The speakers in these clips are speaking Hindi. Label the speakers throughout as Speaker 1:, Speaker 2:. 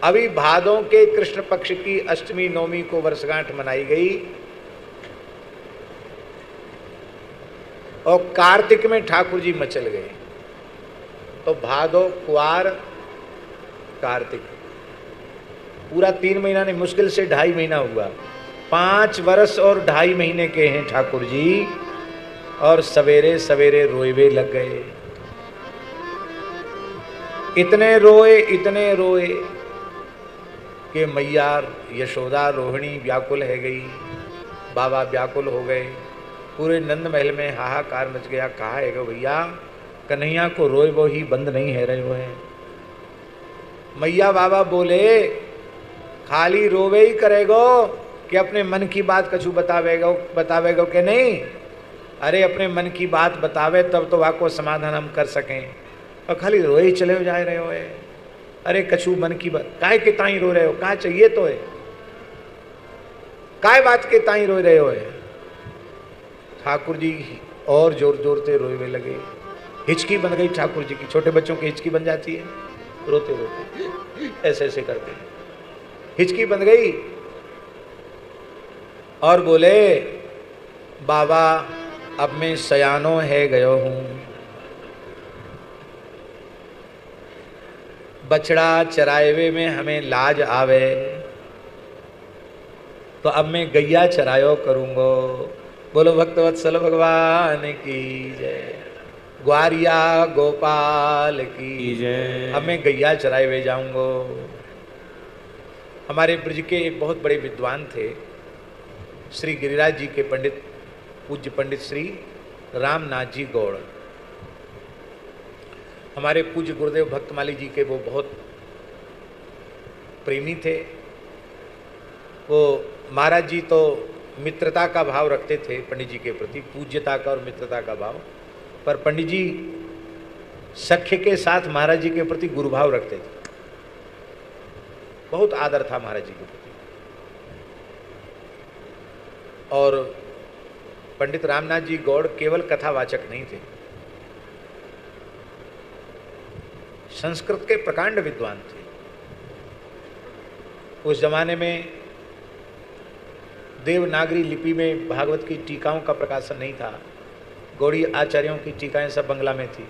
Speaker 1: अभी भादों के कृष्ण पक्ष की अष्टमी नवमी को वर्षगांठ मनाई गई और कार्तिक में ठाकुर जी मचल गए। तो भादो, कुआर, कार्तिक, पूरा 3 महीना नहीं, मुश्किल से 2.5 महीना हुआ। 5 वर्ष और 2.5 महीने के हैं ठाकुर जी, और सवेरे सवेरे रोएवे लग गए। इतने रोए कि मैया यशोदा रोहिणी व्याकुल है गई, बाबा व्याकुल हो गए। पूरे नंद महल में हाहाकार मच गया। कहा है गो भैया, कन्हैया को रोए वो ही बंद नहीं है रहे हो है। मैया बाबा बोले, खाली रोवे ही करेगो कि अपने मन की बात कछु बतावेगो कि नहीं? अरे अपने मन की बात बतावे तब तो वाको समाधान हम कर सकें, और खाली रोए ही चले जा रहे हो है। अरे कछु मन की बात, काय के ताई रो रहे हो? कहाँ चाहिए तो है, काय बात के ताई रो रहे हो है? ठाकुर जी और जोर जोर से रोए लगे। हिचकी बन गई ठाकुर जी की, छोटे बच्चों की हिचकी बन जाती है रोते रोते, ऐसे ऐसे करते हिचकी बन गई और बोले, बाबा अब मैं सयानो है गयो हूं, बछड़ा चराएवे में हमें लाज आवे, तो अब मैं गैया चरायो करूंगो। बोलो भक्तवत्सल भगवान की जय, ग्वारिया गोपाल की जय। अब मैं गैया चराए हुए जाऊंगो। हमारे ब्रज के एक बहुत बड़े विद्वान थे, श्री गिरिराज जी के पंडित, पूज्य पंडित श्री रामनाथ जी गौड़। हमारे पूज्य गुरुदेव भक्तमाली जी के वो बहुत प्रेमी थे। वो महाराज जी तो मित्रता का भाव रखते थे पंडित जी के प्रति, पूज्यता का और मित्रता का भाव, पर पंडित जी सख्य के साथ महाराज जी के प्रति गुरुभाव रखते थे। बहुत आदर था महाराज जी के प्रति। और पंडित रामनाथ जी गौड़ केवल कथावाचक नहीं थे, संस्कृत के प्रकांड विद्वान थे। उस जमाने में देवनागरी लिपि में भागवत की टीकाओं का प्रकाशन नहीं था। गौड़ी आचार्यों की टीकाएं सब बंगला में थी।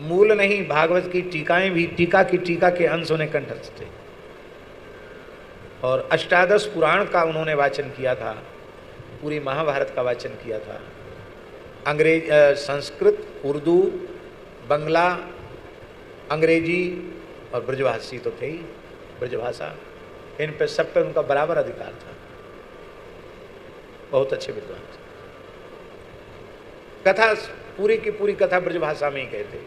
Speaker 1: मूल नहीं, भागवत की टीकाएं भी टीका की टीका के अंश होने कंठस्थ थे। और अष्टादश पुराण का उन्होंने वाचन किया था, पूरी महाभारत का वाचन किया था। अंग्रेज, संस्कृत, उर्दू, बंगला, अंग्रेजी और ब्रजभाषी तो थे ही, ब्रजभाषा, इन पे सब पे उनका बराबर अधिकार था। बहुत अच्छे विद्वान थे। कथा पूरी की पूरी कथा ब्रजभाषा में ही कहते।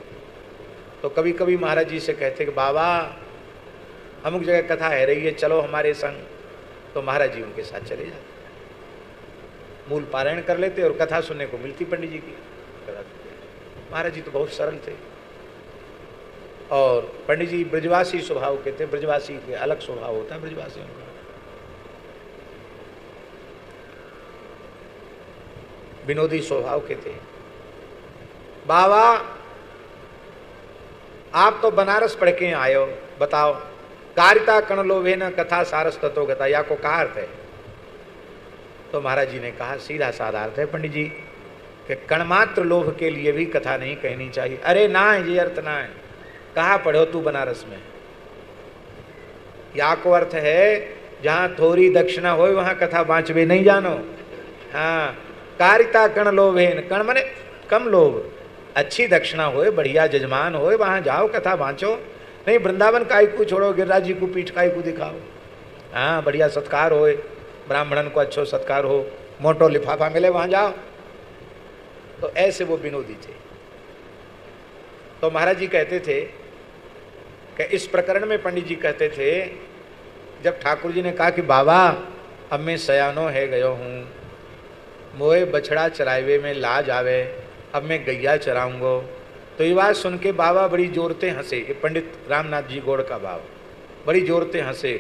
Speaker 1: तो कभी कभी महाराज जी से कहते कि बाबा अमुक जगह कथा है रही है, चलो हमारे संग। तो महाराज जी उनके साथ चले जाते, मूल पारायण कर लेते और कथा सुनने को मिलती पंडित जी की। महाराज जी तो बहुत सरल थे, और पंडित जी ब्रजवासी स्वभाव के थे। ब्रजवासी के अलग स्वभाव होता है ब्रजवासियों का, विनोदी स्वभाव के थे। बाबा आप तो बनारस पढ़ के आए हो, बताओ कारिता कण लोभे न कथा सारस तत्व गता, या को कहा अर्थ है? तो महाराज जी ने कहा, सीधा साधा अर्थ है पंडित जी कि कणमात्र लोभ के लिए भी कथा नहीं कहनी चाहिए। अरे ना, ये अर्थ ना है। कहाँ पढ़ो तू बनारस में? या को अर्थ है जहाँ थोड़ी दक्षिणा हो वहाँ कथा बाँचवे नहीं जानो। हाँ, कारिता कण लोभेन, कण माने कम लोभ, अच्छी दक्षिणा होए, बढ़िया जजमान होए, वहाँ जाओ कथा बाँचो। नहीं वृंदावन काय को छोड़ो, गिरिराज जी को पीठ काय को दिखाओ। हाँ, बढ़िया सत्कार होए, ब्राह्मणन को अच्छो सत्कार हो, मोटो लिफाफा मिले, वहाँ जाओ। तो ऐसे वो विनोदी थे। तो महाराज जी कहते थे कि इस प्रकरण में पंडित जी कहते थे, जब ठाकुर जी ने कहा कि बाबा अब मैं सयानो है गयो हूँ, मोए बछड़ा चरावे में लाज आवे, अब मैं गैया चराऊंगो। तो ये बात सुन के बाबा बड़ी जोरते हंसे। ये पंडित रामनाथ जी गौड़ का भाव, बड़ी जोरते हंसे।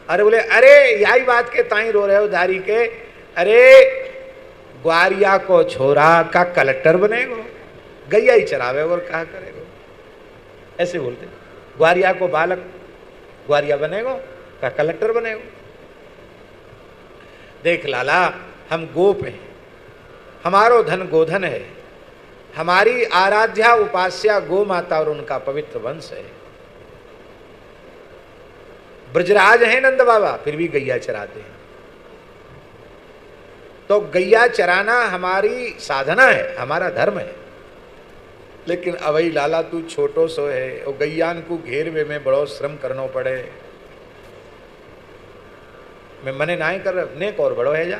Speaker 1: अरे बोले, अरे यही बात के ताई रो रहे हो धारी के? अरे ग्वारिया को छोरा का कलेक्टर बनेगो, गैया ही चरावे और कहा करेगो, ऐसे बोलते। ग्वारिया को बालक ग्वारिया बनेगो का कलेक्टर बनेगो। देख लाला, हम गोप हैं, हमारो धन गोधन है, हमारी आराध्या उपास्या गो माता और उनका पवित्र वंश है। ब्रजराज हैं नंद बाबा, फिर भी गैया चराते हैं। तो गैया चराना हमारी साधना है, हमारा धर्म है। लेकिन अवई लाला तू छोटो सो है, और गैयान को घेरवे में बड़ो श्रम करनो पड़े। मैं मने ना कर नेक और बड़ो है जा,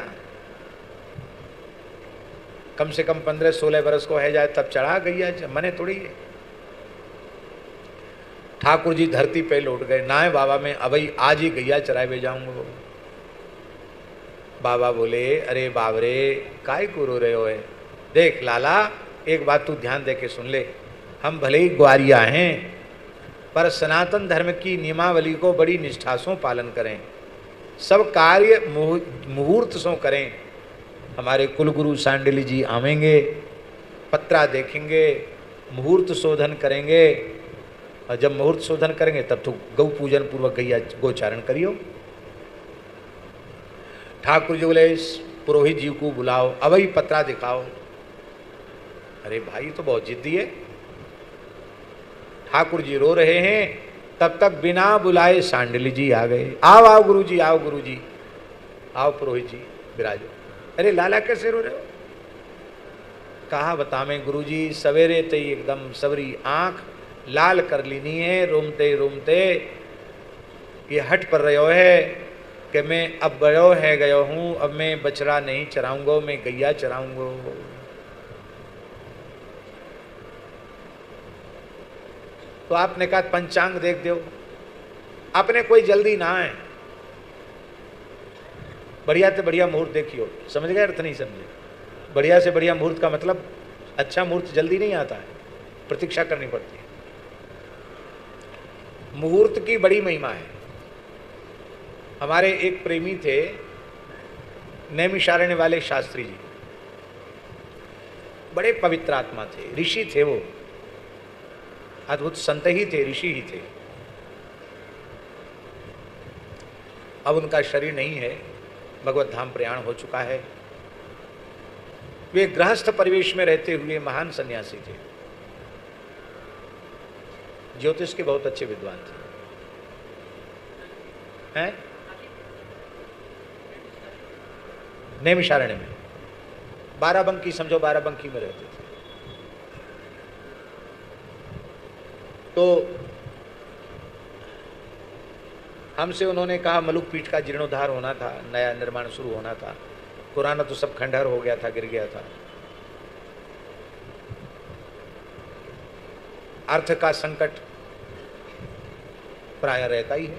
Speaker 1: कम से कम 15-16 बरस को है जाए तब चढ़ा गैया, मने थोड़ी है। ठाकुर जी धरती पे लौट गए, नाय बाबा में अबई आज ही गैया चराए वे जाऊंगा। बाबा बोले, अरे बाबरे काय को रो रहे हो है? देख लाला, एक बात तू ध्यान दे के सुन ले, हम भले ही ग्वारिया हैं पर सनातन धर्म की नियमावली को बड़ी निष्ठा से पालन करें, सब कार्य मुहूर्त से करें। हमारे कुलगुरु सांडिली जी आवेंगे, पत्रा देखेंगे, मुहूर्त शोधन करेंगे, और जब मुहूर्त शोधन करेंगे तब तो गौ पूजन पूर्वक गैया गोचारण करियो। ठाकुर जी बोले, पुरोहित जी को बुलाओ, अवई पत्रा दिखाओ। अरे भाई तो बहुत जिद्दी है। ठाकुर जी रो रहे हैं, तब तक बिना बुलाए सांडिली जी आ गए। आओ आओ गुरु जी, आओ गुरु जी, आओ पुरोहित जी विराजो। अरे लाला कैसे रो रहे हो? कहा बतावें गुरु जी, सवेरे ते एकदम सबरी आंख लाल कर लीनी है, रोमते रोमते ये हट पर रहो है कि मैं अब बड़ो है गयो हूँ, अब मैं बछड़ा नहीं चराऊंगा, मैं गैया चराऊंगा। तो आपने कहा पंचांग देख दो, आपने कोई जल्दी ना है, बढ़िया से बढ़िया मुहूर्त देखियो। समझ गए अर्थ? नहीं समझे? बढ़िया से बढ़िया मुहूर्त का मतलब अच्छा मुहूर्त जल्दी नहीं आता है, प्रतीक्षा करनी पड़ती है। मुहूर्त की बड़ी महिमा है। हमारे एक प्रेमी थे, नैमिषारण्य वाले शास्त्री जी, बड़े पवित्र आत्मा थे, ऋषि थे, वो अद्भुत संत ही थे, ऋषि ही थे। अब उनका शरीर नहीं है, भगवत धाम प्रयाण हो चुका है। वे गृहस्थ परिवेश में रहते हुए महान सन्यासी थे, ज्योतिष के बहुत अच्छे विद्वान थे। हैं? नैमिषारण्य में बाराबंकी, समझो बाराबंकी में रहते थे। तो हमसे उन्होंने कहा, मलुक पीठ का जीर्णोद्धार होना था, नया निर्माण शुरू होना था, पुराना तो सब खंडहर हो गया था, गिर गया था। अर्थ का संकट प्राय रहता ही है।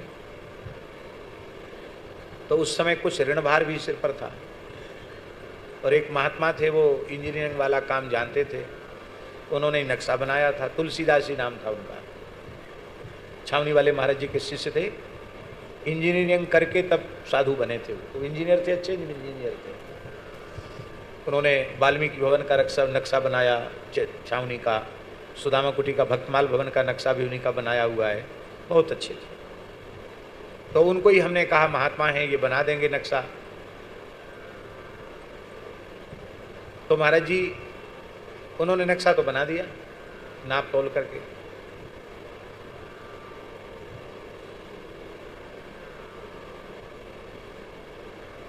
Speaker 1: तो उस समय कुछ ऋण भार भी सिर पर था, और एक महात्मा थे, वो इंजीनियरिंग वाला काम जानते थे, उन्होंने नक्शा बनाया था, तुलसीदास जी नाम था उनका, छावनी वाले महाराज जी के शिष्य थे, इंजीनियरिंग करके तब साधु बने थे। वो इंजीनियर थे, अच्छे इंजीनियर थे। उन्होंने वाल्मीकि भवन का नक्शा बनाया, छावनी का, सुदामा कुटी का भक्तमाल भवन का नक्शा भी उन्हीं का बनाया हुआ है, बहुत अच्छे थे। तो उनको ही हमने कहा, महात्मा हैं, ये बना देंगे नक्शा। तो महाराज जी उन्होंने नक्शा तो बना दिया, नाप तोल करके।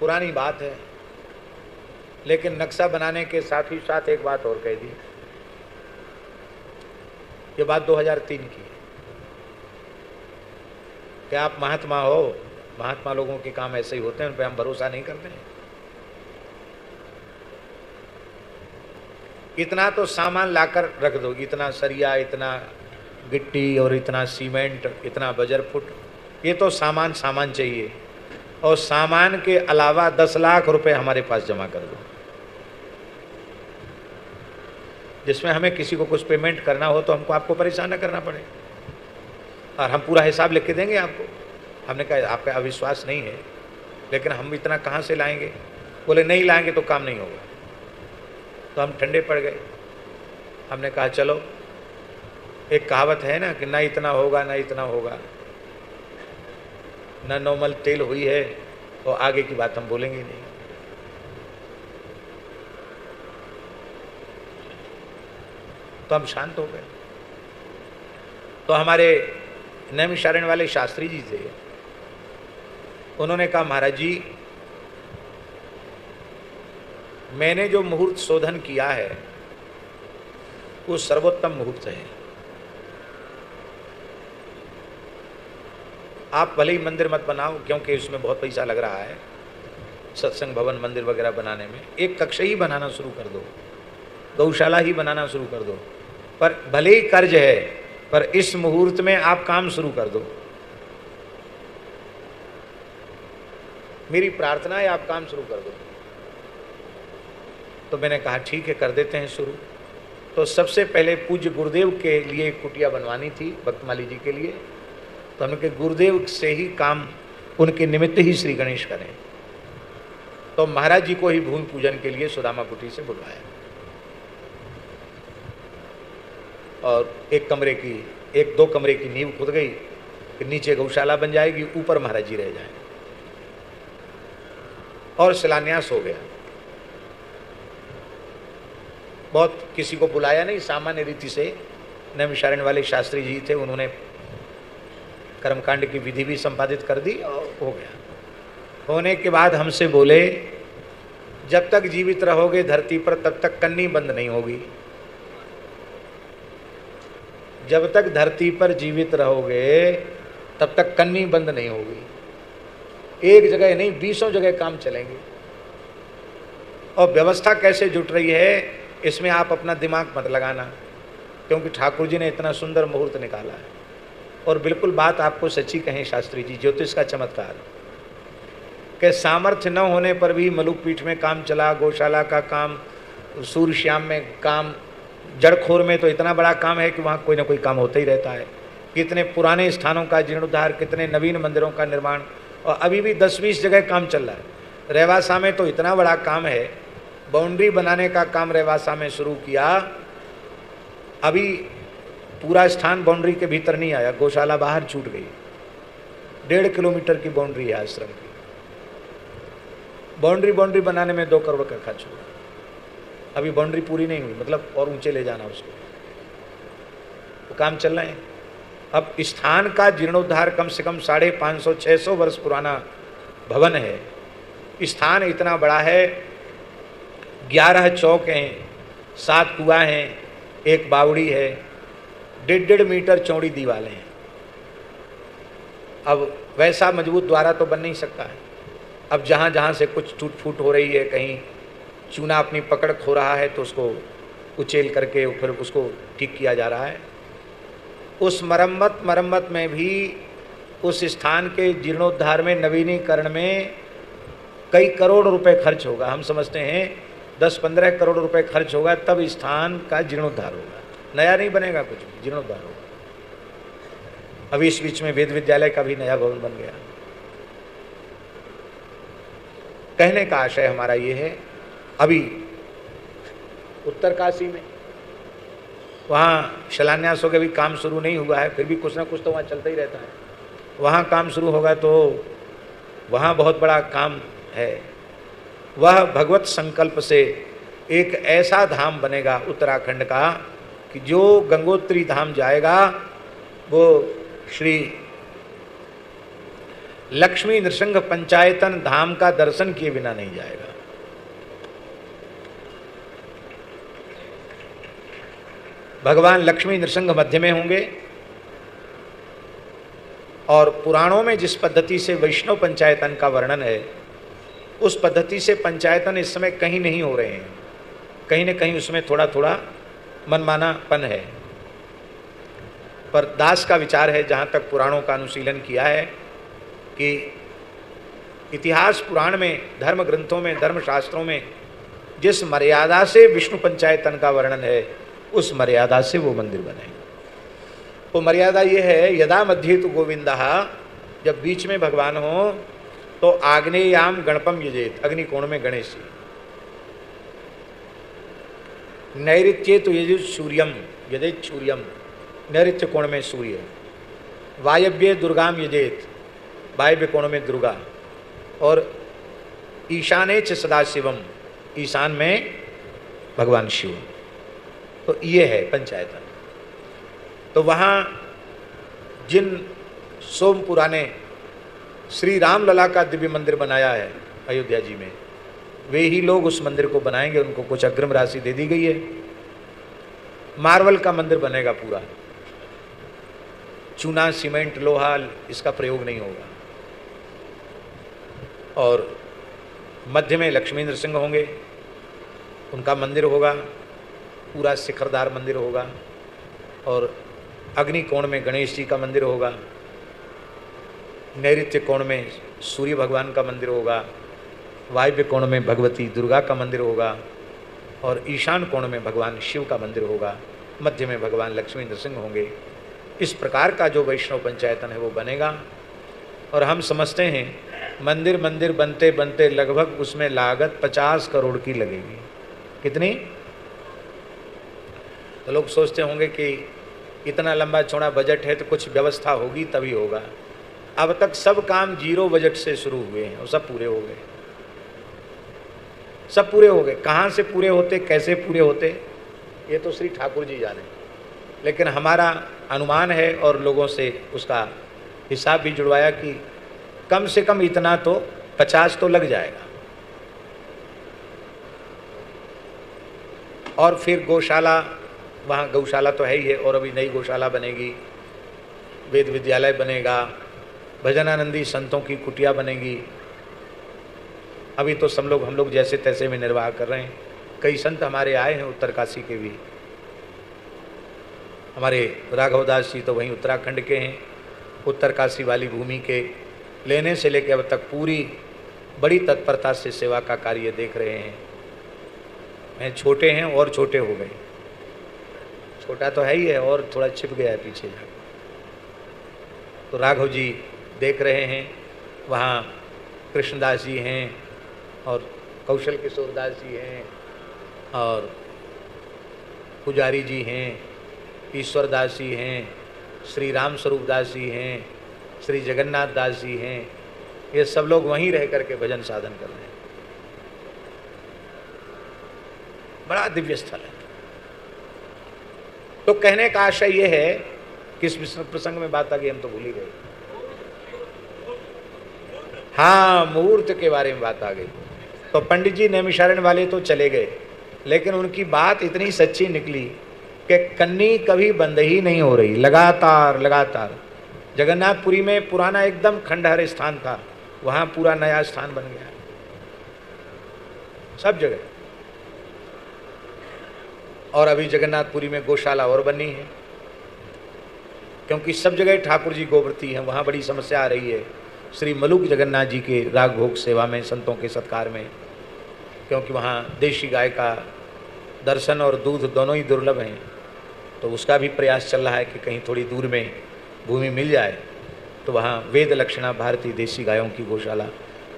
Speaker 1: पुरानी बात है, लेकिन नक्शा बनाने के साथ ही साथ एक बात और कह दी। ये बात 2003 की है। क्या आप महात्मा हो? महात्मा लोगों के काम ऐसे ही होते हैं, उन पर हम भरोसा नहीं करते हैं। इतना तो सामान लाकर रख दो, इतना सरिया, इतना गिट्टी और इतना सीमेंट, इतना बजर फुट, ये तो सामान चाहिए, और सामान के अलावा 10 लाख रुपए हमारे पास जमा कर दो, जिसमें हमें किसी को कुछ पेमेंट करना हो तो हमको आपको परेशान न करना पड़े, और हम पूरा हिसाब लिख के देंगे आपको। हमने कहा आपका अविश्वास नहीं है, लेकिन हम इतना कहाँ से लाएंगे? बोले नहीं लाएंगे तो काम नहीं होगा। तो हम ठंडे पड़ गए। हमने कहा चलो एक कहावत है ना कि ना इतना होगा ना इतना होगा, ना नॉर्मल तेल हुई है, और आगे की बात हम बोलेंगे नहीं। तो हम शांत हो गए। तो हमारे नैमिषारण्य वाले शास्त्री जी थे, उन्होंने कहा महाराज जी, मैंने जो मुहूर्त शोधन किया है वो सर्वोत्तम मुहूर्त है। आप भले ही मंदिर मत बनाओ, क्योंकि उसमें बहुत पैसा लग रहा है, सत्संग भवन मंदिर वगैरह बनाने में। एक कक्ष ही बनाना शुरू कर दो, गौशाला ही बनाना शुरू कर दो, पर भले ही कर्ज है, पर इस मुहूर्त में आप काम शुरू कर दो। मेरी प्रार्थना है आप काम शुरू कर दो। तो मैंने कहा ठीक है, कर देते हैं शुरू। तो सबसे पहले पूज्य गुरुदेव के लिए कुटिया बनवानी थी, भक्तमाली जी के लिए। तो हमने कहा गुरुदेव से ही काम, उनके निमित्त ही श्री गणेश करें। तो महाराज जी को ही भूमि पूजन के लिए सुदामा कुटी से बुलवाया, और एक दो कमरे की नींव खुद गई कि नीचे गौशाला बन जाएगी, ऊपर महाराज जी रह जाए, और शिलान्यास हो गया। बहुत किसी को बुलाया नहीं, सामान्य रीति से नैमिषारण्य वाले शास्त्री जी थे, उन्होंने कर्मकांड की विधि भी संपादित कर दी और हो गया। होने के बाद हमसे बोले, जब तक जीवित रहोगे धरती पर तब तक कन्नी बंद नहीं होगी। जब तक धरती पर जीवित रहोगे तब तक कन्नी बंद नहीं होगी। एक जगह नहीं, 20 जगह काम चलेंगे। और व्यवस्था कैसे जुट रही है इसमें आप अपना दिमाग मत लगाना, क्योंकि ठाकुर जी ने इतना सुंदर मुहूर्त निकाला है। और बिल्कुल बात आपको सच्ची कहें शास्त्री जी, ज्योतिष का चमत्कार के सामर्थ्य न होने पर भी मलुक पीठ में काम चला, गौशाला का काम, सूर्य श्याम में काम, जड़खोर में तो इतना बड़ा काम है कि वहाँ कोई ना कोई काम होता ही रहता है। कितने पुराने स्थानों का जीर्णोद्धार, कितने नवीन मंदिरों का निर्माण, और अभी भी 10-20 जगह काम चल रहा है। रेवासा में तो इतना बड़ा काम है, बाउंड्री बनाने का काम रेवासा में शुरू किया, अभी पूरा स्थान बाउंड्री के भीतर नहीं आया, गौशाला बाहर छूट गई। 1.5 किलोमीटर की बाउंड्री है आश्रम की। बाउंड्री बनाने में 2 करोड़ का खर्च हुआ, अभी बाउंड्री पूरी नहीं हुई, मतलब और ऊंचे ले जाना उसको, वो काम चल रहे हैं। अब स्थान का जीर्णोद्धार कम से कम 550-600 वर्ष पुराना भवन है। स्थान इतना बड़ा है, 11 चौक हैं, 7 कुआं हैं, 1 बावड़ी है, 1.5 मीटर चौड़ी दीवारें हैं। अब वैसा मजबूत द्वारा तो बन नहीं सकता है। अब जहाँ जहाँ से कुछ टूट फूट हो रही है, कहीं चूना अपनी पकड़ खो रहा है, तो उसको उचेल करके फिर उसको ठीक किया जा रहा है। उस मरम्मत में भी उस स्थान के जीर्णोद्धार में, नवीनीकरण में कई करोड़ रुपए खर्च होगा। हम समझते हैं 10-15 करोड़ रुपए खर्च होगा, तब स्थान का जीर्णोद्धार होगा। नया नहीं बनेगा कुछ भी, जीर्णोद्धार होगा। अभी इस बीच में वेद विद्यालय का भी नया भवन बन गया। कहने का आशय हमारा ये है, अभी उत्तरकाशी में वहाँ शिलान्यास हो गया, अभी काम शुरू नहीं हुआ है, फिर भी कुछ ना कुछ तो वहाँ चलता ही रहता है। वहाँ काम शुरू होगा तो वहाँ बहुत बड़ा काम है। वह भगवत संकल्प से एक ऐसा धाम बनेगा उत्तराखंड का कि जो गंगोत्री धाम जाएगा वो श्री लक्ष्मी नृसिंह पंचायतन धाम का दर्शन किए बिना नहीं जाएगा। भगवान लक्ष्मी नृसिंह मध्य में होंगे, और पुराणों में जिस पद्धति से वैष्णव पंचायतन का वर्णन है, उस पद्धति से पंचायतन इस समय कहीं नहीं हो रहे हैं। कहीं न कहीं उसमें थोड़ा थोड़ा मनमानापन है। पर दास का विचार है, जहाँ तक पुराणों का अनुशीलन किया है, कि इतिहास पुराण में, धर्म ग्रंथों में, धर्मशास्त्रों में जिस मर्यादा से विष्णु पंचायतन का वर्णन है, उस मर्यादा से वो मंदिर बने। वो मर्यादा ये है, यदा मध्य तो गोविंदा, जब बीच में भगवान हो तो आग्नेयाम गणपम यजेत, अग्निकोण में गणेश जी। नैऋत्ये तो यजेत सूर्यम, नैऋत्य कोण में सूर्य, वायव्य दुर्गाम यजेत, वायव्य कोण में दुर्गा, और ईशाने च सदाशिवम, ईशान में भगवान शिव। तो ये है पंचायतन। तो वहाँ जिन सोमपुरा ने श्री राम लला का दिव्य मंदिर बनाया है अयोध्या जी में, वे ही लोग उस मंदिर को बनाएंगे। उनको कुछ अग्रिम राशि दे दी गई है। मार्बल का मंदिर बनेगा पूरा, चूना सीमेंट लोहा इसका प्रयोग नहीं होगा। और मध्य में लक्ष्मीन्द्र सिंह होंगे, उनका मंदिर होगा, पूरा शिखरदार मंदिर होगा। और अग्नि कोण में गणेश जी का मंदिर होगा, नैऋत्य कोण में सूर्य भगवान का मंदिर होगा, वायव्य कोण में भगवती दुर्गा का मंदिर होगा, और ईशान कोण में भगवान शिव का मंदिर होगा, मध्य में भगवान लक्ष्मी नृसिंह होंगे। इस प्रकार का जो वैष्णव पंचायतन है वो बनेगा। और हम समझते हैं मंदिर मंदिर बनते बनते लगभग उसमें लागत 50 करोड़ की लगेगी। कितनी? तो लोग सोचते होंगे कि इतना लंबा चौड़ा बजट है तो कुछ व्यवस्था होगी तभी होगा। अब तक सब काम 0 बजट से शुरू हुए हैं और सब पूरे हो गए, सब पूरे हो गए। कहाँ से पूरे होते, कैसे पूरे होते, ये तो श्री ठाकुर जी जाने, लेकिन हमारा अनुमान है और लोगों से उसका हिसाब भी जुड़वाया कि कम से कम इतना तो 50 तो लग जाएगा। और फिर गौशाला, वहाँ गौशाला तो है ही है, और अभी नई गौशाला बनेगी, वेद विद्यालय बनेगा, भजनानंदी संतों की कुटिया बनेगी। अभी तो सब लोग हम लोग जैसे तैसे में निर्वाह कर रहे हैं। कई संत हमारे आए हैं उत्तरकाशी के भी। हमारे राघवदास जी तो वहीं उत्तराखंड के हैं, उत्तरकाशी वाली भूमि के, लेने से लेकर अब तक पूरी बड़ी तत्परता से सेवा का कार्य देख रहे हैं। मैं छोटे हैं और छोटे हो गए, छोटा तो है ही है और थोड़ा छिप गया है पीछे जाकर। तो राघव जी देख रहे हैं, वहाँ कृष्णदास जी हैं और कौशल किशोर दास जी हैं और पुजारी जी हैं, ईश्वर दास जी हैं, श्री राम स्वरूप दास जी हैं, श्री जगन्नाथ दास जी हैं। ये सब लोग वहीं रह करके भजन साधन कर रहे हैं। बड़ा दिव्य स्थल है। तो कहने का आशय ये है, किस प्रसंग में बात आ गई हम तो भूल ही गए। हाँ, मुहूर्त के बारे में बात आ गई। तो पंडित जी नैमिषारण्य वाले तो चले गए, लेकिन उनकी बात इतनी सच्ची निकली कि कन्नी कभी बंद ही नहीं हो रही, लगातार लगातार। जगन्नाथपुरी में पुराना एकदम खंडहर स्थान था, वहाँ पूरा नया स्थान बन गया सब जगह। और अभी जगन्नाथपुरी में गौशाला और बनी है, क्योंकि सब जगह ठाकुर जी गोवर्ती हैं। वहाँ बड़ी समस्या आ रही है श्री मलुक जगन्नाथ जी के राग भोग सेवा में, संतों के सत्कार में, क्योंकि वहाँ देशी गाय का दर्शन और दूध दोनों ही दुर्लभ हैं। तो उसका भी प्रयास चल रहा है कि कहीं थोड़ी दूर में भूमि मिल जाए तो वहाँ वेद लक्षणा भारतीय देशी गायों की गौशाला,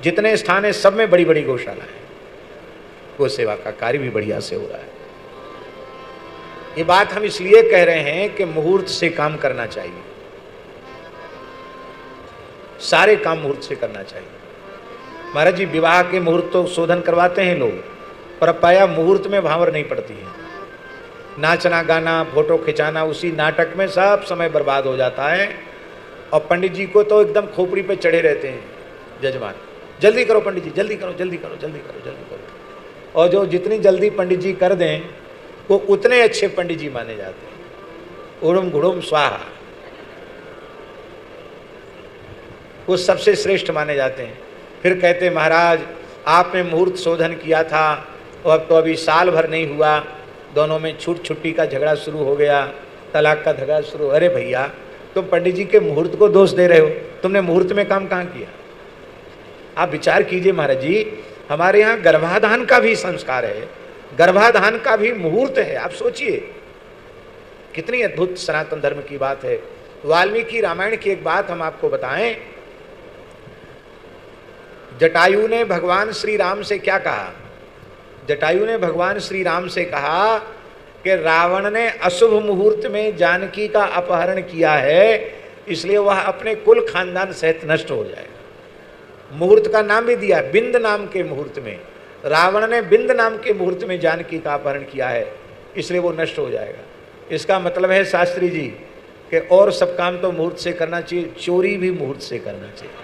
Speaker 1: जितने स्थान हैं सब में बड़ी बड़ी गौशाला है। गौ सेवा का कार्य भी बढ़िया से हो रहा है। ये बात हम इसलिए कह रहे हैं कि मुहूर्त से काम करना चाहिए, सारे काम मुहूर्त से करना चाहिए। महाराज जी, विवाह के मुहूर्त तो शोधन करवाते हैं लोग, पर पाया मुहूर्त में भांवर नहीं पड़ती है। नाचना गाना, फोटो खिंचाना, उसी नाटक में सब समय बर्बाद हो जाता है। और पंडित जी को तो एकदम खोपड़ी पे चढ़े रहते हैं जजमान, जल्दी करो पंडित जी, जल्दी करो, जल्दी करो, जल्दी करो, जल्दी करो। और जो जितनी जल्दी पंडित जी कर दें वो उतने अच्छे पंडित जी माने जाते हैं। उड़ुम घुड़ुम स्वाहा, वो सबसे श्रेष्ठ माने जाते हैं। फिर कहते महाराज आपने मुहूर्त शोधन किया था और अब तो अभी साल भर नहीं हुआ, दोनों में छूट छुट्टी का झगड़ा शुरू हो गया, तलाक का झगड़ा शुरू। अरे भैया, तुम पंडित जी के मुहूर्त को दोष दे रहे हो, तुमने मुहूर्त में काम कहाँ किया? आप विचार कीजिए महाराज जी, हमारे यहाँ गर्भाधान का भी संस्कार है, गर्भाधान का भी मुहूर्त है। आप सोचिए कितनी अद्भुत सनातन धर्म की बात है। वाल्मीकि रामायण की एक बात हम आपको बताएं। जटायु ने भगवान श्री राम से क्या कहा? जटायु ने भगवान श्री राम से कहा कि रावण ने अशुभ मुहूर्त में जानकी का अपहरण किया है, इसलिए वह अपने कुल खानदान सहित नष्ट हो जाएगा। मुहूर्त का नाम भी दिया, बिंद नाम के मुहूर्त में। रावण ने बिंद नाम के मुहूर्त में जानकी का अपहरण किया है, इसलिए वो नष्ट हो जाएगा। इसका मतलब है शास्त्री जी कि और सब काम तो मुहूर्त से करना चाहिए, चोरी भी मुहूर्त से करना चाहिए।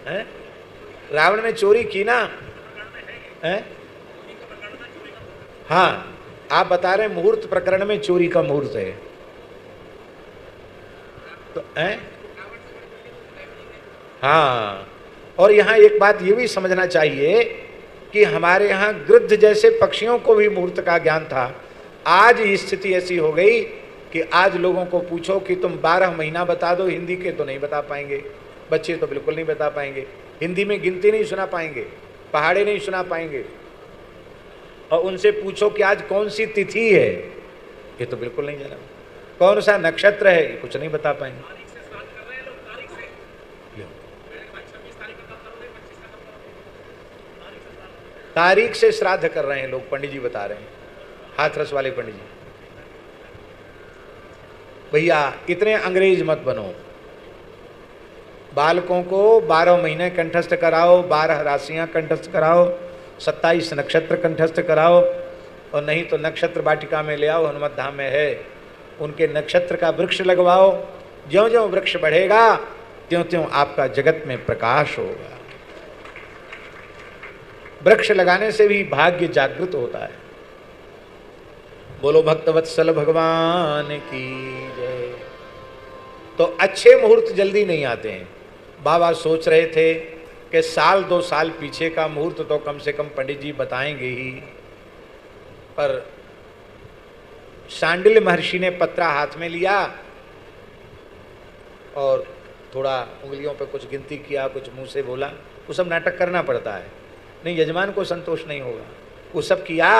Speaker 1: है? रावण ने चोरी की ना है? हाँ, आप बता रहे मुहूर्त प्रकरण में चोरी का मुहूर्त है तो है? हाँ, और यहाँ एक बात ये भी समझना चाहिए कि हमारे यहाँ गृद्ध जैसे पक्षियों को भी मुहूर्त का ज्ञान था। आज स्थिति ऐसी हो गई कि आज लोगों को पूछो कि तुम 12 महीना बता दो, हिंदी के तो नहीं बता पाएंगे, बच्चे तो बिल्कुल नहीं बता पाएंगे, हिंदी में गिनती नहीं सुना पाएंगे, पहाड़े नहीं सुना पाएंगे। और उनसे पूछो कि आज कौन सी तिथि है, ये तो बिल्कुल नहीं जाना। कौन सा नक्षत्र है, ये कुछ नहीं बता पाएंगे। तारीख से श्राद्ध कर रहे हैं लोग, पंडित जी बता रहे हैं, हाथरस वाले पंडित जी। भैया इतने अंग्रेज मत बनो, बालकों को 12 महीने कंठस्थ कराओ, 12 राशियां कंठस्थ कराओ, 27 नक्षत्र कंठस्थ कराओ, और नहीं तो नक्षत्र वाटिका में ले आओ, हनुमत धाम में है, उनके नक्षत्र का वृक्ष लगवाओ। ज्यों ज्यों वृक्ष बढ़ेगा त्यों त्यों आपका जगत में प्रकाश होगा। वृक्ष लगाने से भी भाग्य जागृत होता है। बोलो भक्तवत्सल भगवान की जय। तो अच्छे मुहूर्त जल्दी नहीं आते हैं। बाबा सोच रहे थे कि साल 2 साल पीछे का मुहूर्त तो कम से कम पंडित जी बताएंगे ही, पर शांडिल्य महर्षि ने पत्रा हाथ में लिया और थोड़ा उंगलियों पे कुछ गिनती किया, कुछ मुंह से बोला। वो सब नाटक करना पड़ता है, नहीं यजमान को संतोष नहीं होगा। वो सब किया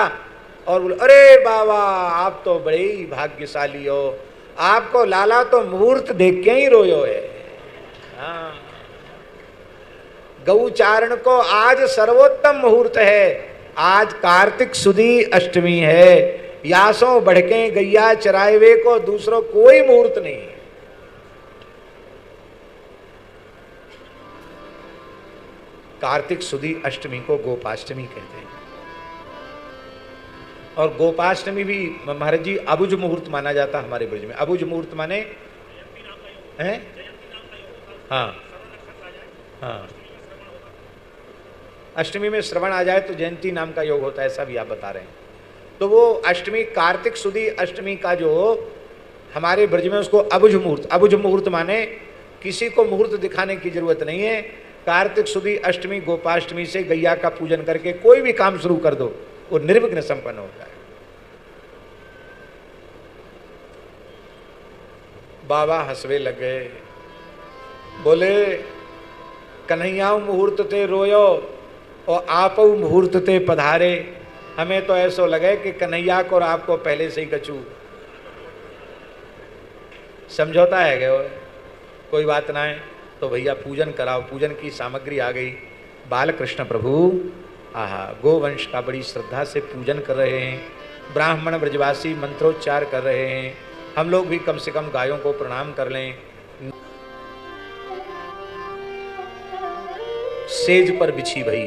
Speaker 1: और बोले, अरे बाबा आप तो बड़े ही भाग्यशाली हो, आपको लाला तो मुहूर्त देख के ही रोयो है। हाँ, गौचारण को आज सर्वोत्तम मुहूर्त है। आज कार्तिक सुदी अष्टमी है, यासों बढ़के गैया चराएवे को दूसरों कोई मुहूर्त नहीं है। कार्तिक सुदी अष्टमी को गोपाष्टमी कहते हैं। और गोपाष्टमी भी महाराज जी अबुझ मुहूर्त माना जाता है हमारे ब्रज में। अबुझ मुहूर्त माने हैं? हाँ हाँ, अष्टमी में श्रवण आ जाए तो जयंती नाम का योग होता है, ऐसा भी आप बता रहे हैं। तो वो अष्टमी, कार्तिक सुदी अष्टमी का जो हमारे ब्रज में, उसको अबुझ मुहूर्त। अबुझ मुहूर्त माने किसी को मुहूर्त दिखाने की जरूरत नहीं है। कार्तिक सुदी अष्टमी गोपाष्टमी से गैया का पूजन करके कोई भी काम शुरू कर दो, वो निर्विघ्न संपन्न होता है। बाबा हंसवे लग गए, बोले कन्हैया मुहूर्त ते रोयो और आप मुहूर्त ते पधारे। हमें तो ऐसा लगे कि कन्हैया को और आपको पहले से ही कछू समझौता है क्या? कोई बात ना है तो भैया पूजन कराओ। पूजन की सामग्री आ गई। बालकृष्ण प्रभु आहा गोवंश का बड़ी श्रद्धा से पूजन कर रहे हैं। ब्राह्मण ब्रजवासी मंत्रोच्चार कर रहे हैं। हम लोग भी कम से कम गायों को प्रणाम कर लें। सेज पर बिछी भई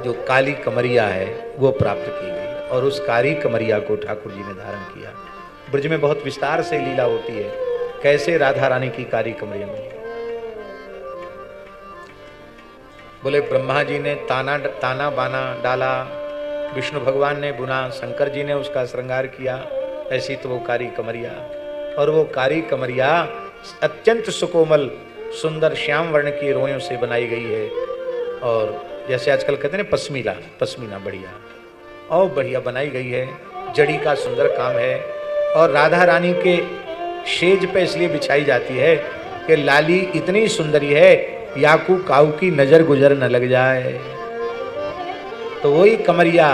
Speaker 1: जो काली कमरिया है वो प्राप्त की गई, और उस काली कमरिया को ठाकुर जी ने धारण किया। ब्रज में बहुत विस्तार से लीला होती है, कैसे राधा रानी की काली कमरिया में। बोले ब्रह्मा जी ने ताना बाना डाला, विष्णु भगवान ने बुना, शंकर जी ने उसका श्रृंगार किया। ऐसी तो वो कारी कमरिया, और वो कारी कमरिया अत्यंत सुकोमल सुंदर श्याम वर्ण की रोयों से बनाई गई है। और जैसे आजकल कहते हैं पश्मीना बढ़िया और बढ़िया बनाई गई है। जड़ी का सुंदर काम है। और राधा रानी के शेज पे इसलिए बिछाई जाती है कि लाली इतनी सुंदरी है, याकू काऊ की नजर गुजर न लग जाए। तो वही कमरिया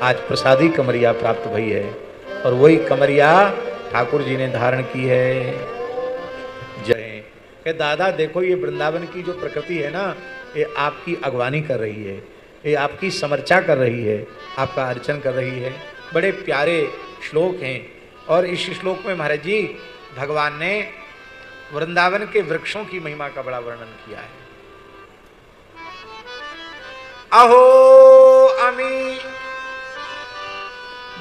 Speaker 1: आज प्रसादी कमरिया प्राप्त भई है, और वही कमरिया ठाकुर जी ने धारण की है। जय कि दादा देखो, ये वृंदावन की जो प्रकृति है ना, ये आपकी अगवानी कर रही है। ये आपकी समर्चा कर रही है, आपका अर्चन कर रही है। बड़े प्यारे श्लोक हैं। और इस श्लोक में महाराज जी भगवान ने वृंदावन के वृक्षों की महिमा का बड़ा वर्णन किया है। अहो अमी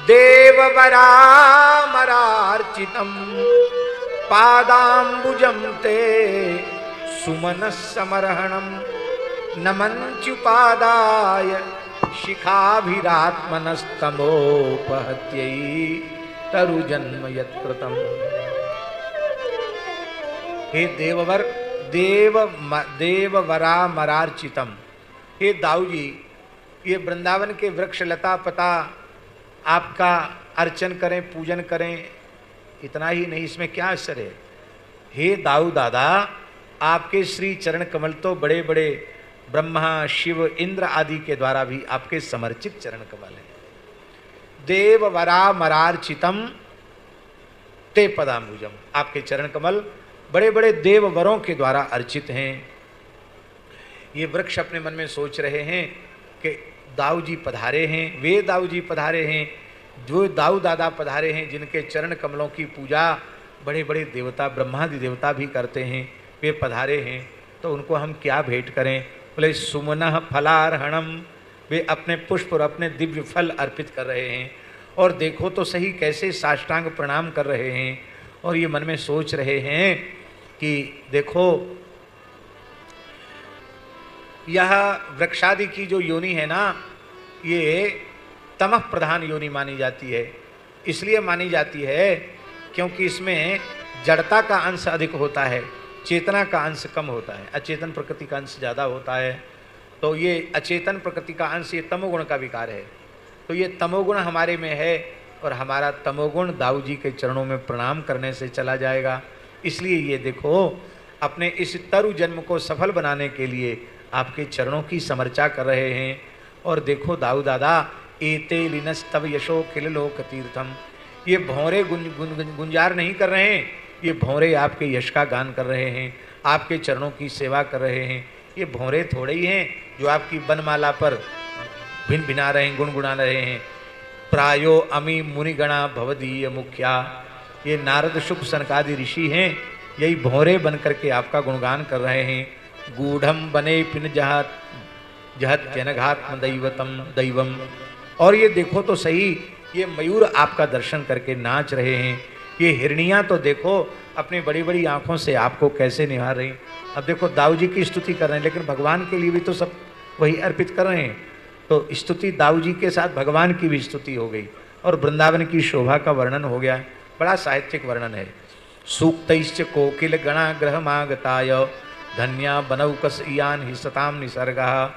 Speaker 1: देववरामरार्चितम् पादाम्बुजं ते सुमनस्समर्हणं नमन्त्युपादाय शिखाभिरात्मनस्तमोपहत्यै तरुजन्म यत्कृतम्। हे देववरामरार्चितम, हे दाऊ जी, ये वृंदावन के वृक्ष लता पता आपका अर्चन करें, पूजन करें, इतना ही नहीं, इसमें क्या असर है। हे दाऊ दादा, आपके श्री चरण कमल तो बड़े बड़े ब्रह्मा शिव इंद्र आदि के द्वारा भी आपके समर्चित चरण कमल हैं। देववरामरार्चितम ते पदाम्बुजम, आपके चरण कमल बड़े बड़े देववरों के द्वारा अर्चित हैं। ये वृक्ष अपने मन में सोच रहे हैं कि दाऊ जी पधारे हैं, वे दाऊ जी पधारे हैं, जो दाऊ दादा पधारे हैं, जिनके चरण कमलों की पूजा बड़े बड़े देवता ब्रह्मादि देवता भी करते हैं, वे पधारे हैं, तो उनको हम क्या भेंट करें। बोले सुमनः फलार्हणम, वे अपने पुष्प और अपने दिव्य फल अर्पित कर रहे हैं। और देखो तो सही कैसे साष्टांग प्रणाम कर रहे हैं। और ये मन में सोच रहे हैं कि देखो यह वृक्षादि की जो योनि है ना, ये तमः प्रधान योनि मानी जाती है। इसलिए मानी जाती है क्योंकि इसमें जड़ता का अंश अधिक होता है, चेतना का अंश कम होता है, अचेतन प्रकृति का अंश ज़्यादा होता है। तो ये अचेतन प्रकृति का अंश, ये तमोगुण का विकार है। तो ये तमोगुण हमारे में है और हमारा तमोगुण दाऊ जी के चरणों में प्रणाम करने से चला जाएगा। इसलिए ये देखो अपने इस तरु जन्म को सफल बनाने के लिए आपके चरणों की समर्चा कर रहे हैं। और देखो दाऊ दादा, एते लिनस्तव यशो खिल लोक तीर्थम, ये भौरे गुंजार नहीं कर रहे हैं, ये भौरे आपके यश का गान कर रहे हैं, आपके चरणों की सेवा कर रहे हैं। ये भौरे थोड़े ही हैं जो आपकी बनमाला पर भिन भिना रहे हैं, गुनगुना रहे हैं। प्रायो अमी मुनिगणा भवदीय मुख्या, ये नारद शुक सनकादि ऋषि हैं, यही भौरे बन करके आपका गुणगान कर रहे हैं। गूढ़म बने पिन जहत जहत जनघात्म दैवतम दैवम। और ये देखो तो सही, ये मयूर आपका दर्शन करके नाच रहे हैं। ये हिरनियाँ तो देखो अपनी बड़ी बड़ी आँखों से आपको कैसे निहार रही। अब देखो दाऊ जी की स्तुति कर रहे हैं, लेकिन भगवान के लिए भी तो सब वही अर्पित कर रहे हैं। तो स्तुति दाऊ जी के साथ भगवान की भी स्तुति हो गई और वृंदावन की शोभा का वर्णन हो गया। बड़ा साहित्यिक वर्णन है। सूक्तैश्च कोकिल गणा ग्रहमागताय धन्या बनौकस इयान ही सताम निसर्गा।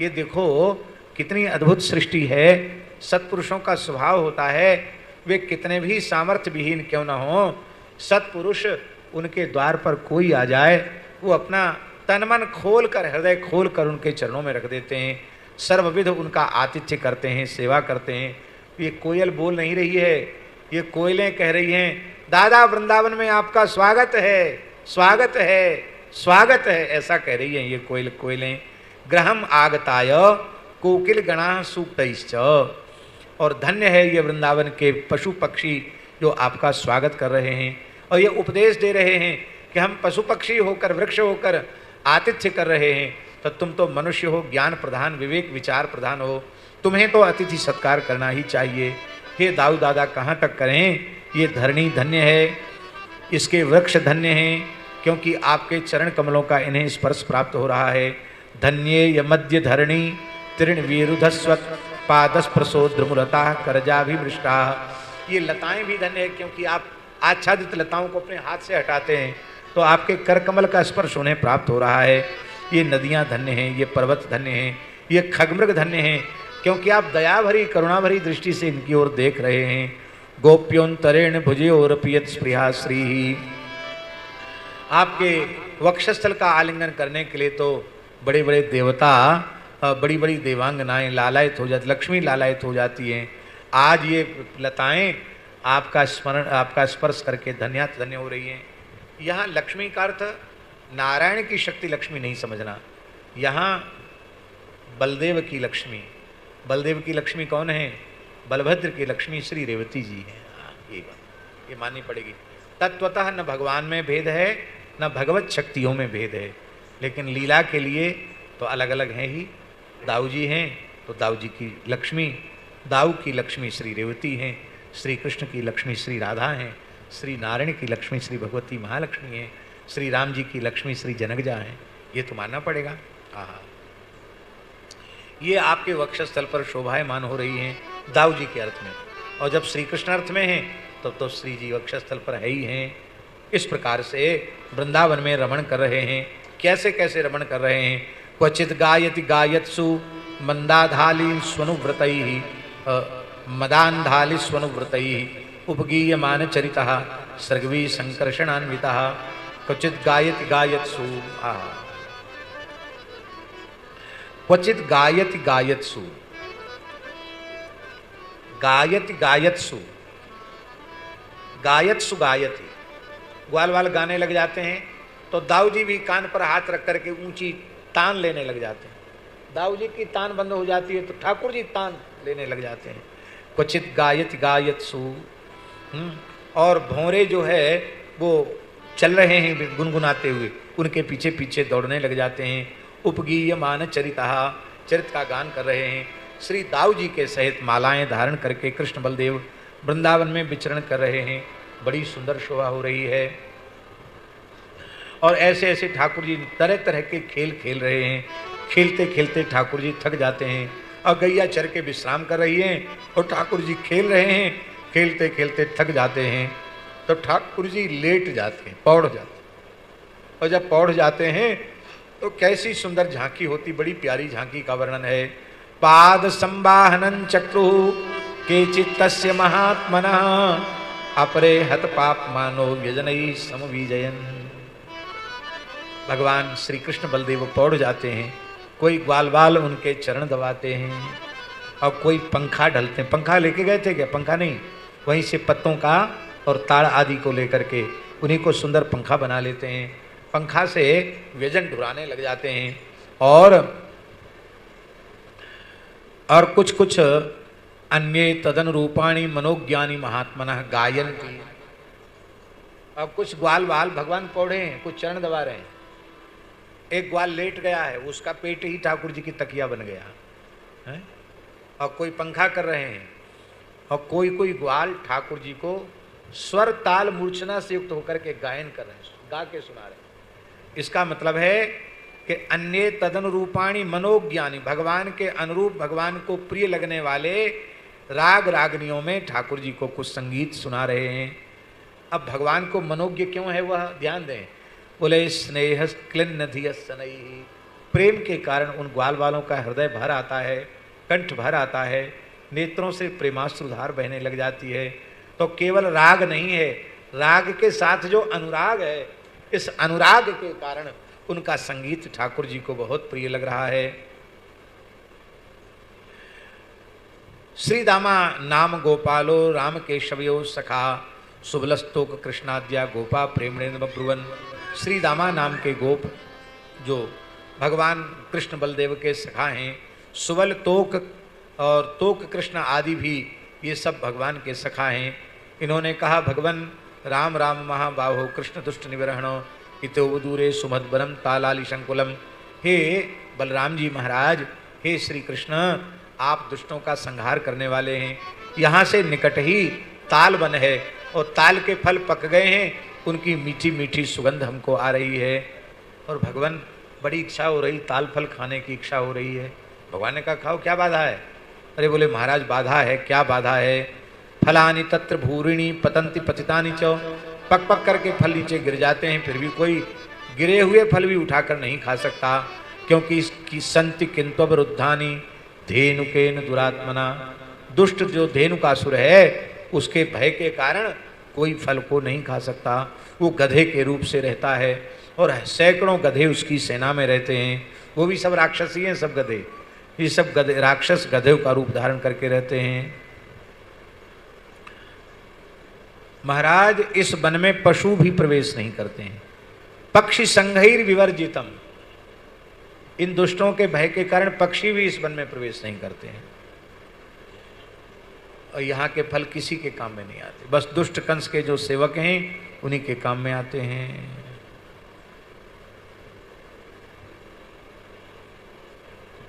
Speaker 1: ये देखो कितनी अद्भुत सृष्टि है। सत्पुरुषों का स्वभाव होता है, वे कितने भी सामर्थ्य विहीन क्यों न हो, सत्पुरुष उनके द्वार पर कोई आ जाए, वो अपना तन मन खोल कर, हृदय खोल कर उनके चरणों में रख देते हैं। सर्वविध उनका आतिथ्य करते हैं, सेवा करते हैं। ये कोयल बोल नहीं रही है, ये कोयलें कह रही हैं, दादा वृंदावन में आपका स्वागत है, स्वागत है, स्वागत है, ऐसा कह रही हैं ये कोयलें। ग्रहम आगताय कोकिल गणा सूक्तैश्च। और धन्य है ये वृंदावन के पशु पक्षी जो आपका स्वागत कर रहे हैं और ये उपदेश दे रहे हैं कि हम पशु पक्षी होकर, वृक्ष होकर आतिथ्य कर रहे हैं, तो तुम तो मनुष्य हो, ज्ञान प्रधान, विवेक विचार प्रधान हो, तुम्हें तो अतिथि सत्कार करना ही चाहिए। हे दाऊ दादा, कहाँ तक करें। ये धरणी धन्य है, इसके वृक्ष धन्य हैं, क्योंकि आपके चरण कमलों का इन्हें स्पर्श प्राप्त हो रहा है। धन्ये य मध्य धरणी तृण वीरुधस्वत पादस्प्रसोद्रमुलता करजाभिमृष्टा। ये लताएं भी धन्य है, क्योंकि आप आच्छादित लताओं को अपने हाथ से हटाते हैं तो आपके कर कमल का स्पर्श उन्हें प्राप्त हो रहा है। ये नदियां धन्य हैं, ये पर्वत धन्य हैं, ये खगमृग धन्य हैं, क्योंकि आप दया भरी करुणा भरी दृष्टि से इनकी ओर देख रहे हैं। गोप्योन्तरेण भुजयोरपियत स्पृहा श्री। आपके वक्षस्थल का आलिंगन करने के लिए तो बड़े बड़े देवता, बड़ी बड़ी देवांगनाएं लालायित हो जाती, लक्ष्मी लालायित हो जाती हैं। आज ये लताएं आपका स्मरण, आपका स्पर्श करके धन्यात धन्य हो रही हैं। यहाँ लक्ष्मी का अर्थ नारायण की शक्ति लक्ष्मी नहीं समझना, यहाँ बलदेव की लक्ष्मी। बलदेव की लक्ष्मी कौन है? बलभद्र की लक्ष्मी श्री रेवती जी है। ये बात ये माननी पड़ेगी। तत्वतः न भगवान में भेद है न भगवत शक्तियों में भेद है, लेकिन लीला के लिए तो अलग अलग हैं ही। दाऊ जी हैं तो दाऊ जी की लक्ष्मी, दाऊ की लक्ष्मी श्री रेवती हैं, श्री कृष्ण की लक्ष्मी श्री राधा हैं, श्री नारायण की लक्ष्मी श्री भगवती महालक्ष्मी हैं, श्री राम जी की लक्ष्मी श्री जनकजा हैं। ये तो मानना पड़ेगा। हाँ, ये आपके वक्षस्थल पर शोभायमान हो रही हैं दाऊ जी के अर्थ में, और जब श्री कृष्ण अर्थ में हैं तब तो श्री जी वक्षस्थल पर है ही हैं। इस प्रकार से वृंदावन में रमण कर रहे हैं। कैसे कैसे रमण कर रहे हैं? क्वचित गायति गायत्सु मंदाधाली स्वनुव्रतैः मदान्धाली स्वनुव्रतैः उपगीयमान चरितः सर्गवी संकर्षणान्वितः। क्वचित गायति गायत्सु क्वचित गायति गायत्सु गायति गायत्सु गायत्सु गायति, ग्वाल वाल गाने लग जाते हैं तो दाऊ जी भी कान पर हाथ रख करके ऊंची तान लेने लग जाते हैं। दाऊ जी की तान बंद हो जाती है तो ठाकुर जी तान लेने लग जाते हैं। क्वचित गायति गायत्सु, और भौरे जो है वो चल रहे हैं गुनगुनाते हुए, उनके पीछे पीछे दौड़ने लग जाते हैं। उपगीयमान चरितः, चरित का गान कर रहे हैं। श्री दाऊ जी के सहित मालाएं धारण करके कृष्ण बलदेव वृंदावन में विचरण कर रहे हैं। बड़ी सुंदर शोभा हो रही है। और ऐसे ऐसे ठाकुर जी तरह तरह के खेल खेल रहे हैं। खेलते खेलते ठाकुर जी थक जाते हैं और गैया चर के विश्राम कर रही हैं और ठाकुर जी खेल रहे हैं। खेलते खेलते थक जाते हैं तो ठाकुर जी लेट जाते हैं, पौड़ जाते हैं। और जब पौड़ जाते हैं तो कैसी सुंदर झांकी होती, बड़ी प्यारी झांकी का वर्णन है। पाद संवाहनन चक्रु केचित् तस्य महात्मनः अपरे हत पाप मानो व्यजनई समविजयन। भगवान श्री कृष्ण बलदेव पौड़ जाते हैं। कोई ग्वाल बाल उनके चरण दबाते हैं और कोई पंखा ढलते हैं। पंखा लेके गए थे क्या? पंखा नहीं, वहीं से पत्तों का और ताड़ आदि को लेकर के उन्हीं को सुंदर पंखा बना लेते हैं। पंखा से व्यजन ढुराने लग जाते हैं। और कुछ कुछ अन्ये तदन रूपाणी मनोज्ञानी महात्मनः गायन्ति। अब कुछ ग्वाल बाल भगवान पौड़े हैं, कुछ चरण दबा रहे हैं। एक ग्वाल लेट गया है, उसका पेट ही ठाकुर जी की तकिया बन गया है। और कोई पंखा कर रहे हैं और कोई कोई ग्वाल ठाकुर जी को स्वर ताल मूर्छना से युक्त होकर के गायन कर रहे हैं, गा के सुना रहे हैं। इसका मतलब है कि अन्य तदन रूपाणी मनोज्ञानी, भगवान के अनुरूप भगवान को प्रिय लगने वाले राग रागनियों में ठाकुर जी को कुछ संगीत सुना रहे हैं। अब भगवान को मनोज्ञ क्यों है वह ध्यान दें। बोले स्नेह क्लिन्न धियसनई, प्रेम के कारण उन ग्वाल वालों का हृदय भर आता है, कंठ भर आता है, नेत्रों से प्रेमाश्रुधार बहने लग जाती है। तो केवल राग नहीं है, राग के साथ जो अनुराग है, इस अनुराग के कारण उनका संगीत ठाकुर जी को बहुत प्रिय लग रहा है। श्री दामा नाम गोपालो राम केशवयो सखा सुबलस्तोक कृष्णाद्या गोपा प्रेमणेन्द्र ब्रुवन। श्री दामा नाम के गोप जो भगवान कृष्ण बलदेव के सखा हैं, सुबल तोक और तोक कृष्ण आदि भी ये सब भगवान के सखा हैं। इन्होंने कहा भगवान राम राम महाबाहो कृष्ण दुष्ट निवरणो इतोवदूरे सुमद्वरम तालाली शंकुलम। हे बलराम जी महाराज, हे श्री कृष्ण, आप दुष्टों का संहार करने वाले हैं। यहाँ से निकट ही ताल वन है और ताल के फल पक गए हैं, उनकी मीठी मीठी सुगंध हमको आ रही है। और भगवान बड़ी इच्छा हो रही, ताल फल खाने की इच्छा हो रही है। भगवान ने कहा खाओ, क्या बाधा है? अरे बोले महाराज बाधा है। क्या बाधा है? फलानि तत्र भूरिणी पतंति पतितानि च, पक पक करके फल नीचे गिर जाते हैं, फिर भी कोई गिरे हुए फल भी उठाकर नहीं खा सकता, क्योंकि इसकी संति किंत्वरुद्धानी धेनुकेन दुरात्मना। दुष्ट जो धेनुकासुर है उसके भय के कारण कोई फल को नहीं खा सकता। वो गधे के रूप से रहता है और सैकड़ों गधे उसकी सेना में रहते हैं। वो भी सब राक्षसी हैं, सब गधे, ये सब गधे राक्षस गधे का रूप धारण करके रहते हैं। महाराज इस वन में पशु भी प्रवेश नहीं करते हैं। पक्षी संघैर विवर्जितम, इन दुष्टों के भय के कारण पक्षी भी इस वन में प्रवेश नहीं करते हैं और यहाँ के फल किसी के काम में नहीं आते, बस दुष्ट कंस के जो सेवक हैं उन्हीं के काम में आते हैं।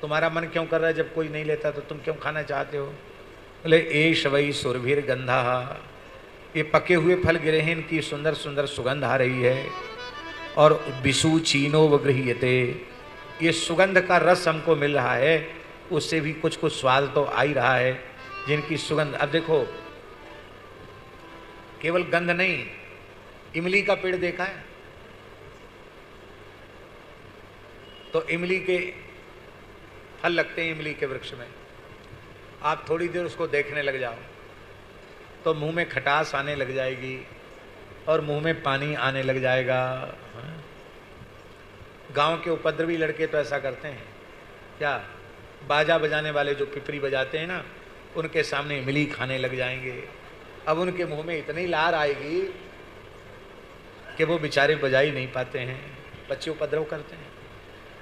Speaker 1: तुम्हारा मन क्यों कर रहा है जब कोई नहीं लेता तो तुम क्यों खाना चाहते हो? बोले एष वही सुरभिर गंधा, ये पके हुए फल गिरे हैं, इनकी सुंदर सुंदर सुगंध आ रही है। और विषु चीनो वगृह्यते, ये सुगंध का रस हमको मिल रहा है, उससे भी कुछ कुछ स्वाद तो आ ही रहा है। जिनकी सुगंध, अब देखो केवल गंध नहीं, इमली का पेड़ देखा है तो इमली के फल लगते हैं इमली के वृक्ष में। आप थोड़ी देर उसको देखने लग जाओ तो मुंह में खटास आने लग जाएगी और मुंह में पानी आने लग जाएगा। गांव के उपद्रवी लड़के तो ऐसा करते हैं, क्या बाजा बजाने वाले जो पिपरी बजाते हैं ना, उनके सामने इमली खाने लग जाएंगे। अब उनके मुंह में इतनी लार आएगी कि वो बेचारे बजा ही नहीं पाते हैं, बच्चे उपद्रव करते हैं।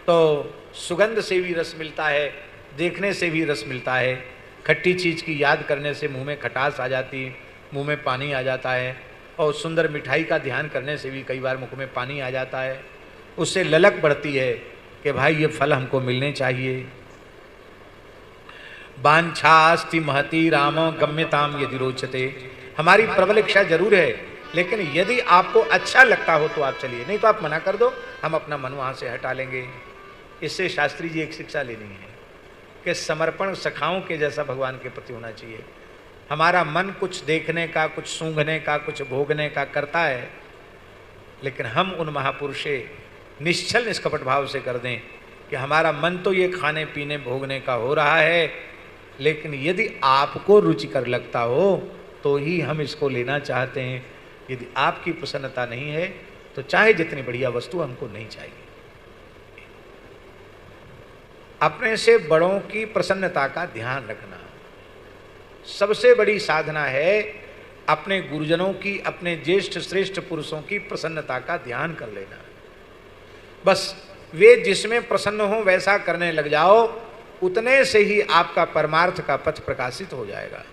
Speaker 1: तो सुगंध से भी रस मिलता है, देखने से भी रस मिलता है, खट्टी चीज़ की याद करने से मुंह में खटास आ जाती, मुंह में पानी आ जाता है, और सुंदर मिठाई का ध्यान करने से भी कई बार मुख में पानी आ जाता है। उससे ललक बढ़ती है कि भाई ये फल हमको मिलने चाहिए। वांछास्ति महती रामो गम्यताम यदि रोचते, हमारी प्रबल इच्छा जरूर है, लेकिन यदि आपको अच्छा लगता हो तो आप चलिए, नहीं तो आप मना कर दो, हम अपना मन वहाँ से हटा लेंगे। इससे शास्त्री जी एक शिक्षा लेनी है कि समर्पण सखाओं के जैसा भगवान के प्रति होना चाहिए। हमारा मन कुछ देखने का, कुछ सूंघने का, कुछ भोगने का करता है, लेकिन हम उन महापुरुष से निश्चल निष्कपट भाव से कर दें कि हमारा मन तो ये खाने पीने भोगने का हो रहा है, लेकिन यदि आपको रुचिकर लगता हो तो ही हम इसको लेना चाहते हैं। यदि आपकी प्रसन्नता नहीं है तो चाहे जितनी बढ़िया वस्तु हमको नहीं चाहिए। अपने से बड़ों की प्रसन्नता का ध्यान रखना सबसे बड़ी साधना है। अपने गुरुजनों की, अपने ज्येष्ठ श्रेष्ठ पुरुषों की प्रसन्नता का ध्यान कर लेना। बस वे जिसमें प्रसन्न हो वैसा करने लग जाओ, उतने से ही आपका परमार्थ का पथ प्रकाशित हो जाएगा।